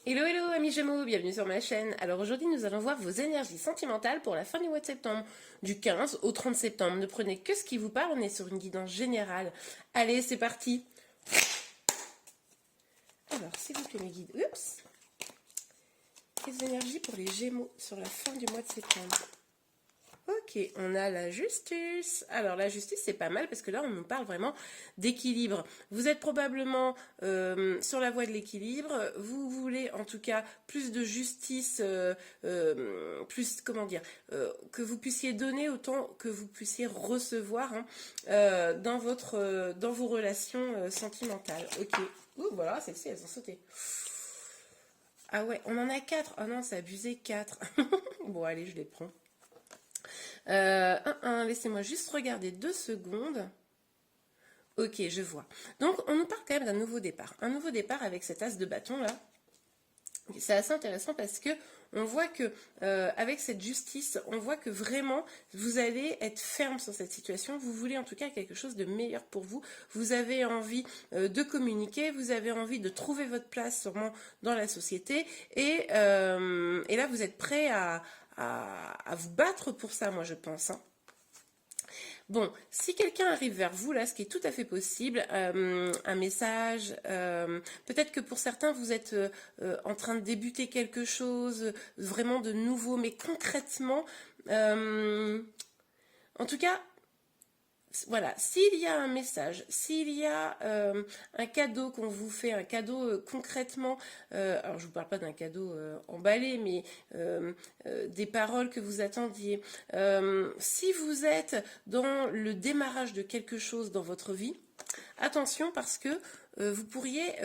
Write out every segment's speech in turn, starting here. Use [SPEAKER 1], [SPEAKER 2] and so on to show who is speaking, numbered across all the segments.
[SPEAKER 1] Hello hello amis Gémeaux, bienvenue sur ma chaîne. Alors aujourd'hui nous allons voir vos énergies sentimentales pour la fin du mois de septembre, du 15 au 30 septembre. Ne prenez que ce qui vous parle, on est sur une guidance générale. Allez, c'est parti. Alors s'il vous plaît mes guides, les énergies pour les Gémeaux sur la fin du mois de septembre. Ok, on a la justice. Alors la justice c'est pas mal parce que là on nous parle vraiment d'équilibre. Vous êtes probablement sur la voie de l'équilibre. Vous voulez en tout cas plus de justice, plus comment dire, que vous puissiez donner autant que vous puissiez recevoir hein, dans vos relations sentimentales. Ok. Ouh voilà, celles-ci elles ont sauté. Ah ouais, on en a 4. Ah non, c'est abusé 4. Bon allez, je les prends. Laissez-moi juste regarder 2 secondes. Ok, je vois. Donc, on nous parle quand même d'un nouveau départ. Un nouveau départ avec cet as de bâton là. C'est assez intéressant parce que on voit que avec cette justice, on voit que vraiment vous allez être ferme sur cette situation. Vous voulez en tout cas quelque chose de meilleur pour vous. Vous avez envie de communiquer, vous avez envie de trouver votre place sûrement dans la société et là vous êtes prêt à vous battre pour ça, moi je pense. Hein. Bon, si quelqu'un arrive vers vous, là, ce qui est tout à fait possible, un message, peut-être que pour certains, vous êtes en train de débuter quelque chose vraiment de nouveau, mais concrètement, en tout cas, voilà, s'il y a un message, s'il y a un cadeau qu'on vous fait, un cadeau concrètement, alors je ne vous parle pas d'un cadeau emballé, mais des paroles que vous attendiez, si vous êtes dans le démarrage de quelque chose dans votre vie, attention parce que vous pourriez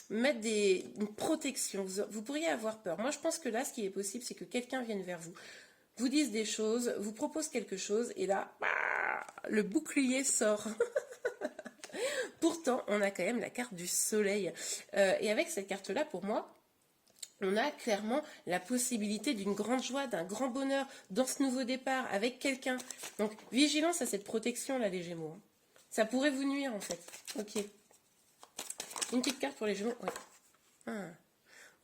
[SPEAKER 1] mettre une protection, vous pourriez avoir peur. Moi je pense que là ce qui est possible c'est que quelqu'un vienne vers vous, vous dise des choses, vous propose quelque chose et là, le bouclier sort. Pourtant, on a quand même la carte du soleil. Et avec cette carte-là, pour moi, on a clairement la possibilité d'une grande joie, d'un grand bonheur dans ce nouveau départ avec quelqu'un. Donc, vigilance à cette protection-là, les Gémeaux. Ça pourrait vous nuire, en fait. Ok. Une petite carte pour les Gémeaux. Ouais. Ah.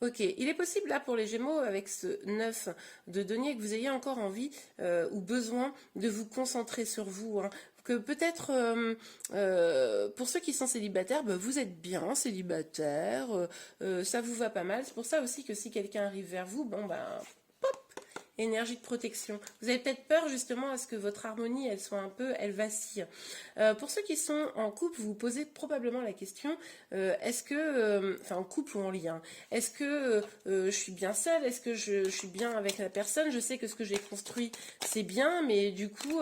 [SPEAKER 1] Ok, il est possible là pour les Gémeaux avec ce 9 de denier que vous ayez encore envie ou besoin de vous concentrer sur vous. Hein. Que peut-être pour ceux qui sont célibataires, bah, vous êtes bien célibataire, ça vous va pas mal. C'est pour ça aussi que si quelqu'un arrive vers vous, bon ben énergie de protection. Vous avez peut-être peur justement à ce que votre harmonie, elle soit un peu, elle vacille. Pour ceux qui sont en couple, vous vous posez probablement la question, est-ce que, enfin en couple ou en lien, est-ce que je suis bien seule, est-ce que je suis bien avec la personne, je sais que ce que j'ai construit, c'est bien, mais du coup...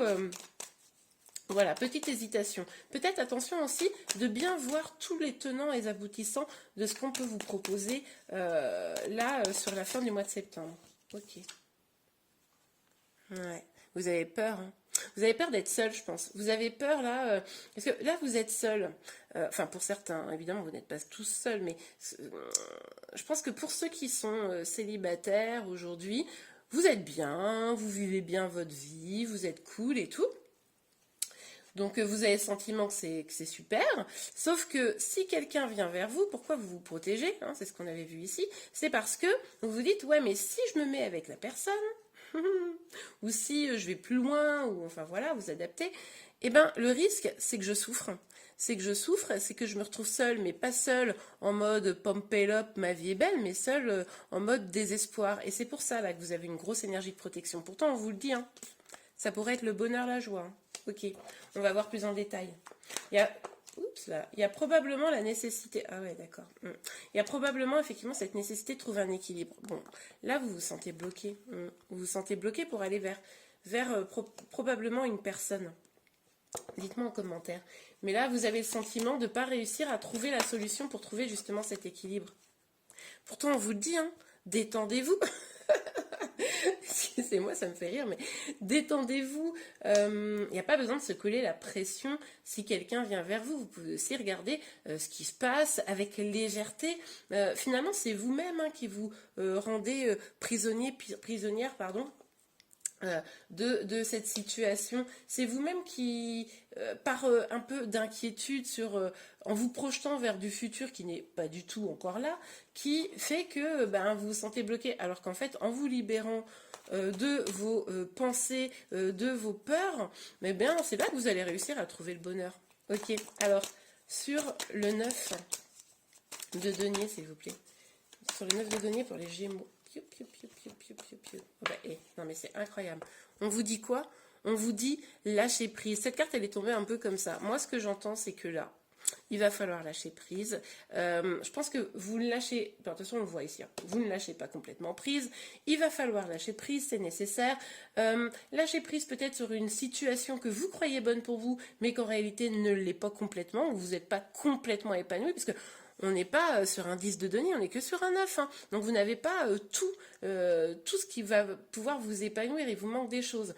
[SPEAKER 1] voilà, petite hésitation. Peut-être attention aussi de bien voir tous les tenants et aboutissants de ce qu'on peut vous proposer sur la fin du mois de septembre. Ok. Ouais, vous avez peur. Hein. Vous avez peur d'être seul, je pense. Vous avez peur là, parce que là vous êtes seul. Enfin pour certains, hein, évidemment vous n'êtes pas tous seuls, mais je pense que pour ceux qui sont célibataires aujourd'hui, vous êtes bien, vous vivez bien votre vie, vous êtes cool et tout. Donc vous avez le sentiment que c'est super, sauf que si quelqu'un vient vers vous, pourquoi vous vous protégez, hein, c'est ce qu'on avait vu ici, c'est parce que vous vous dites, ouais mais si je me mets avec la personne, ou si je vais plus loin, ou enfin voilà, vous adaptez, eh ben le risque c'est que je souffre. C'est que je souffre, c'est que je me retrouve seule, mais pas seule en mode pump it up, ma vie est belle, mais seule en mode désespoir. Et c'est pour ça là que vous avez une grosse énergie de protection. Pourtant, on vous le dit, hein, ça pourrait être le bonheur, la joie. Hein. Ok, on va voir plus en détail. Il y a, il y a probablement la nécessité. Ah ouais, d'accord. Il y a probablement effectivement cette nécessité de trouver un équilibre. Bon, là vous vous sentez bloqué. Vous vous sentez bloqué pour aller vers probablement une personne. Dites-moi en commentaire. Mais là, vous avez le sentiment de ne pas réussir à trouver la solution pour trouver justement cet équilibre. Pourtant, on vous le dit, hein, détendez-vous. Excusez-moi, ça me fait rire, mais détendez-vous. Il n'y a pas besoin de se coller la pression si quelqu'un vient vers vous. Vous pouvez aussi regarder ce qui se passe avec légèreté. Finalement, c'est vous-même hein, qui vous rendez prisonnière, pardon, de cette situation. C'est vous-même qui, par un peu d'inquiétude en vous projetant vers du futur qui n'est pas du tout encore là, qui fait que ben, vous vous sentez bloqué. Alors qu'en fait, en vous libérant de vos pensées, de vos peurs, mais bien, c'est là que vous allez réussir à trouver le bonheur. Ok, alors, sur le 9 de denier, s'il vous plaît. Sur le 9 de denier pour les Gémeaux. Piou, piou, piou, piou, piou, piou, piou. Oh bah, non mais c'est incroyable. On vous dit quoi? On vous dit lâcher prise. Cette carte, elle est tombée un peu comme ça. Moi, ce que j'entends, c'est que là, il va falloir lâcher prise. Je pense que vous ne lâchez... De toute façon, on le voit ici. Hein. Vous ne lâchez pas complètement prise. Il va falloir lâcher prise, c'est nécessaire. Lâcher prise peut-être sur une situation que vous croyez bonne pour vous, mais qu'en réalité ne l'est pas complètement. Vous n'êtes pas complètement épanoui, parce que on n'est pas sur un 10 de denier, on n'est que sur un 9. Hein. Donc vous n'avez pas tout ce qui va pouvoir vous épanouir, il vous manque des choses.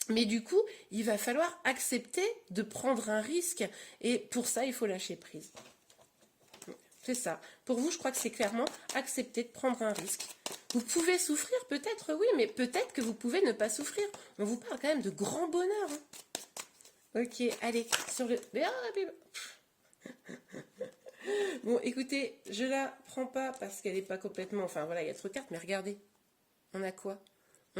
[SPEAKER 1] Mais du coup, il va falloir accepter de prendre un risque. Et pour ça, il faut lâcher prise. C'est ça. Pour vous, je crois que c'est clairement accepter de prendre un risque. Vous pouvez souffrir peut-être, oui, mais peut-être que vous pouvez ne pas souffrir. On vous parle quand même de grand bonheur. Hein. Ok, allez, sur le... Bon, écoutez, je la prends pas parce qu'elle n'est pas complètement... Enfin, voilà, il y a trop de cartes, mais regardez. On a quoi?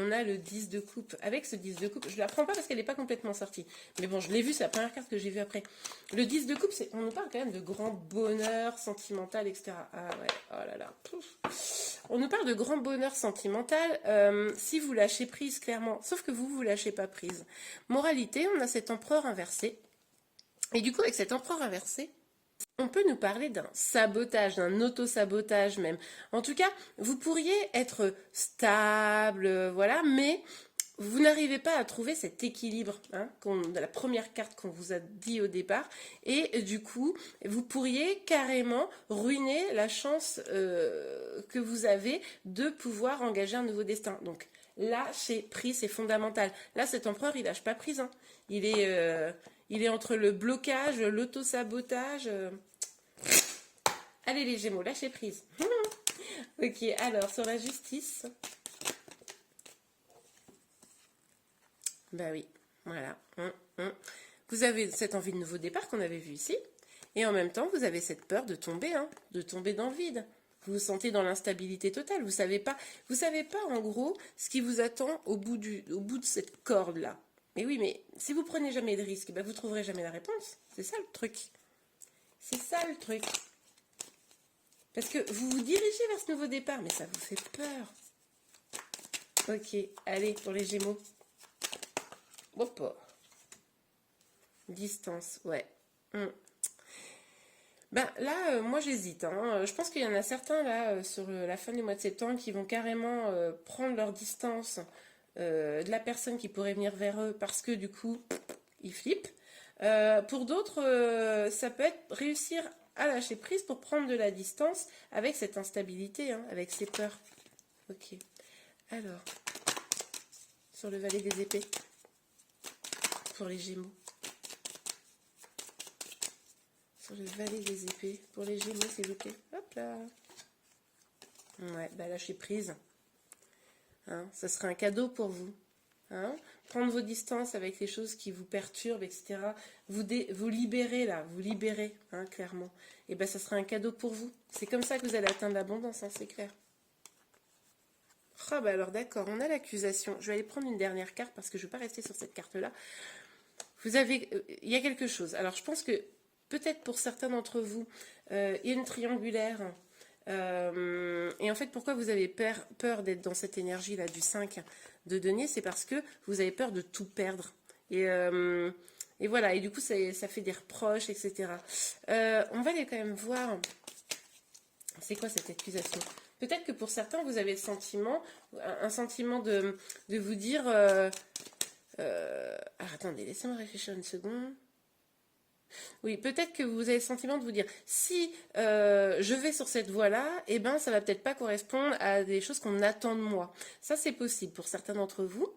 [SPEAKER 1] On a le 10 de coupe. Avec ce 10 de coupe, je ne la prends pas parce qu'elle n'est pas complètement sortie. Mais bon, je l'ai vue, c'est la première carte que j'ai vue après. Le 10 de coupe, on nous parle quand même de grand bonheur sentimental, etc. Ah ouais, oh là là. Pouf. On nous parle de grand bonheur sentimental si vous lâchez prise, clairement. Sauf que vous lâchez pas prise. Moralité, on a cet empereur inversé. Et du coup, avec cet empereur inversé, on peut nous parler d'un sabotage, d'un auto-sabotage même. En tout cas, vous pourriez être stable, voilà, mais vous n'arrivez pas à trouver cet équilibre, hein, de la première carte qu'on vous a dit au départ, et du coup, vous pourriez carrément ruiner la chance que vous avez de pouvoir engager un nouveau destin. Donc, lâcher prise, c'est fondamental. Là, cet empereur, il lâche pas prise, hein. Il est entre le blocage, l'auto-sabotage. Allez les Gémeaux, lâchez prise. Ok, alors sur la justice. Bah oui, voilà. Vous avez cette envie de nouveau départ qu'on avait vu ici. Et en même temps, vous avez cette peur de tomber, hein, de tomber dans le vide. Vous vous sentez dans l'instabilité totale. Vous savez pas en gros ce qui vous attend au bout de cette corde-là. Mais oui, mais si vous prenez jamais de risque, bah vous trouverez jamais la réponse. C'est ça le truc. C'est ça le truc. Parce que vous vous dirigez vers ce nouveau départ, mais ça vous fait peur. Ok, allez, pour les Gémeaux. Hop. Distance, ouais. Ben là, moi j'hésite. Hein. Je pense qu'il y en a certains là, sur la fin du mois de septembre, qui vont carrément prendre leur distance de la personne qui pourrait venir vers eux parce que du coup, ils flippent. Pour d'autres, ça peut être réussir à lâcher prise pour prendre de la distance avec cette instabilité, hein, avec ces peurs. Ok. Alors, sur le valet des épées, pour les Gémeaux. Sur le valet des épées, pour les Gémeaux, s'il vous plaît. Hop là. Ouais, bah lâcher prise. Hein, ça serait un cadeau pour vous. Hein, prendre vos distances avec les choses qui vous perturbent, etc. Vous libérez là, vous libérez, hein, clairement. Et ben ça sera un cadeau pour vous. C'est comme ça que vous allez atteindre l'abondance, hein, c'est clair. Ah bah alors d'accord, on a l'accusation. Je vais aller prendre une dernière carte parce que je ne vais pas rester sur cette carte-là. Il y a quelque chose. Alors je pense que peut-être pour certains d'entre vous, il y a une triangulaire. Et en fait, pourquoi vous avez peur d'être dans cette énergie-là du 5 de denier, c'est parce que vous avez peur de tout perdre. Et voilà, et du coup, ça fait des reproches, etc. On va aller quand même voir, c'est quoi cette accusation? Peut-être que pour certains, vous avez le sentiment, un sentiment de vous dire... attendez, laissez-moi réfléchir une seconde. Oui, peut-être que vous avez le sentiment de vous dire, si je vais sur cette voie-là, eh ben, ça va peut-être pas correspondre à des choses qu'on attend de moi. Ça, c'est possible pour certains d'entre vous.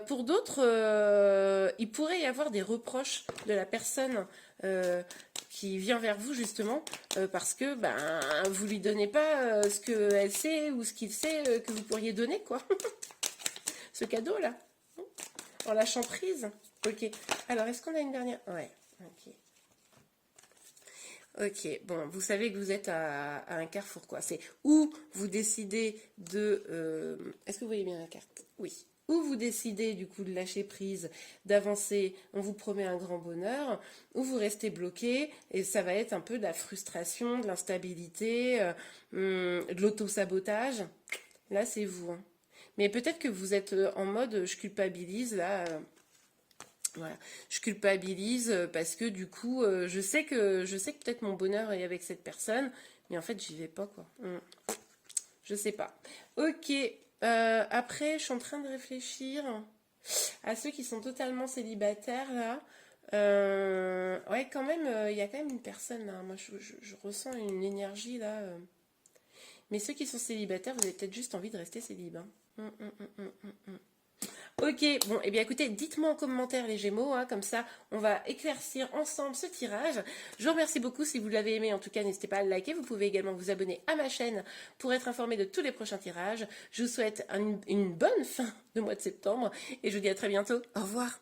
[SPEAKER 1] Pour d'autres, il pourrait y avoir des reproches de la personne qui vient vers vous, justement, parce que ben, vous lui donnez pas ce qu'elle sait ou ce qu'il sait que vous pourriez donner, quoi. ce cadeau-là. En lâchant prise. Ok. Alors, est-ce qu'on a une dernière? Ouais. Ok. Ok, bon, vous savez que vous êtes à un carrefour, quoi. C'est où vous décidez de... Est-ce que vous voyez bien la carte? Oui. Ou vous décidez du coup de lâcher prise, d'avancer, on vous promet un grand bonheur, ou vous restez bloqué et ça va être un peu de la frustration, de l'instabilité, de l'auto-sabotage. Là, c'est vous, hein. Mais peut-être que vous êtes en mode je culpabilise là. Voilà, je culpabilise parce que du coup, je sais que peut-être mon bonheur est avec cette personne, mais en fait, j'y vais pas quoi. Je sais pas. Ok. Après, je suis en train de réfléchir à ceux qui sont totalement célibataires là. Ouais, quand même, il y a quand même une personne là. Moi, je ressens une énergie là. Mais ceux qui sont célibataires, vous avez peut-être juste envie de rester célib, hein. Ok, bon, eh bien écoutez, dites-moi en commentaire les Gémeaux, hein, comme ça on va éclaircir ensemble ce tirage. Je vous remercie beaucoup si vous l'avez aimé, en tout cas n'hésitez pas à le liker, vous pouvez également vous abonner à ma chaîne pour être informé de tous les prochains tirages. Je vous souhaite une bonne fin de mois de septembre et je vous dis à très bientôt, au revoir.